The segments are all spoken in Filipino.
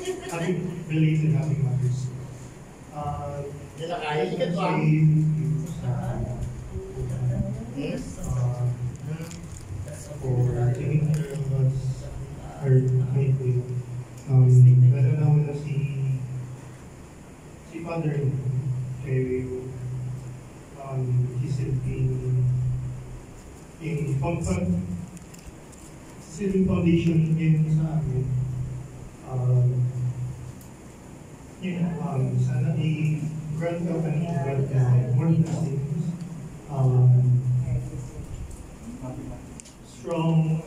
Happy belated Happy Mother's Day. For taking care of us, our kind queen. Lalo na muna si Father kay silbing foundation din sa amin. Sana i-grant ka more blessings, strong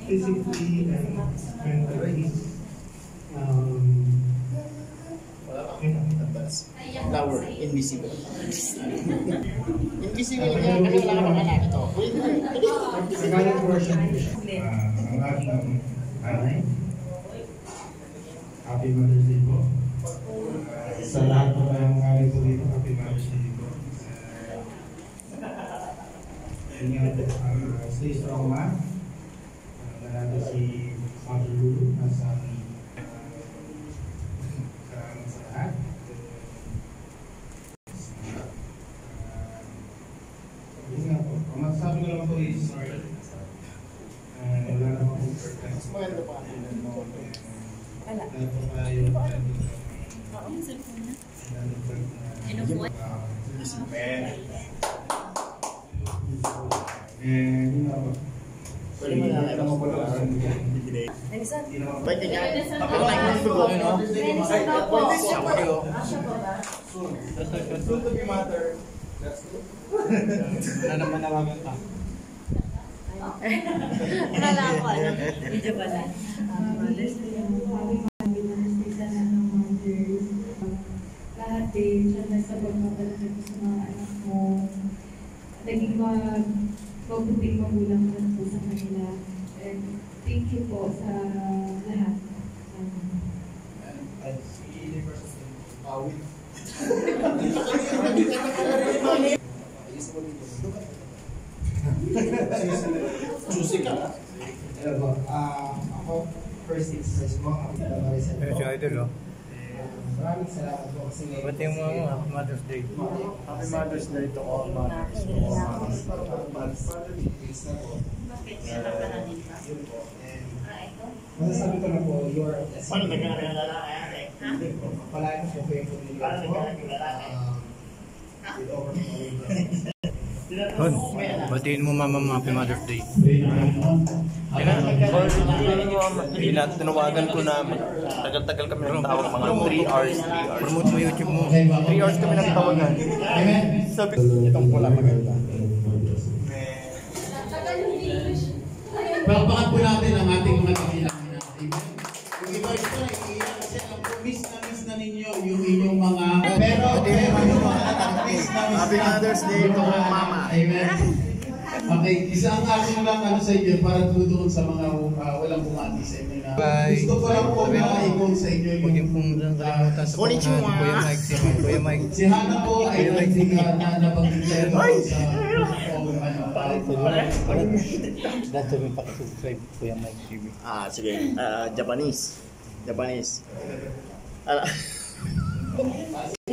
physically and mentally. Flower, invisible. Invisible nga, kasi wala ka naman ito. Second portion po siya. Ang aking nanay. Happy Mother's Day po. Sa lahat po tayong nanay po dito, Happy Mother's Day po. Ingat po. Stay strong, ma. Nandito si Father Lulu. Nasa lahat. Sabi ko naman po is wala naman po perfect. Maganda pa. Wala po tayo pwede mo na ito mo pala. Ba't niya? Papatay mo ito ko, no? Soon to be mother. Wala naman nawagan ka. Wala ako, medyo pala. Mother's Day, Happy Mother's Day sa lahat ng mothers. Lahat din, siya na sa pagmamalakas ko sa mga anak mo. Naging mabuting magulang ka po sa kanila. And thank you po sa lahat. Susi ka. Ako, first express mo, Happy Mother's Day po. Si Idol, oh. Maraming salamat po kasi Pati mo Happy Mother's Day. Happy Mother's Day to all mothers. masasabi ko na po, you are a Paano blessing. nagkakaroon na lalaki? Palayan po po yung pumili Paano ko. nagkakaroon na lalaki? With overflowing blessings. Hon, batiin mo mama mo Happy Mother's Day. Tinawagan ko na tagal-tagal kami nagtawag, mga 3 hours. Promote mo YouTube mo. 3 hours kami nagtawagan. Sabi ko, Itong pula maganda. Palakpakan po natin ang ating mga kakilangan natin. Yung iba ito na iiyak kasi alam ko, miss na ninyo yung inyong mga... Pero yung mga anak, miss na Mother's Day to mama. Amen. Okay, isang aking lang sa inyo para doon sa mga walang bumati sa inyo na Bye. gusto ko lang po maikon sa inyo Huwag yung pong kalimutan sa pangalan ni Kuya Mike. Si Kuya Mike. Si Hana po ay nabanggit sa Dato may pakisubscribe Kuya Mike TV. Sige. Japanese.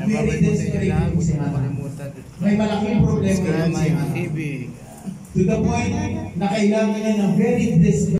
very desperate po si Hana. May malaking problema Kuya yan si Mike Hana. TV. To the point na kailangan niya ng very desperate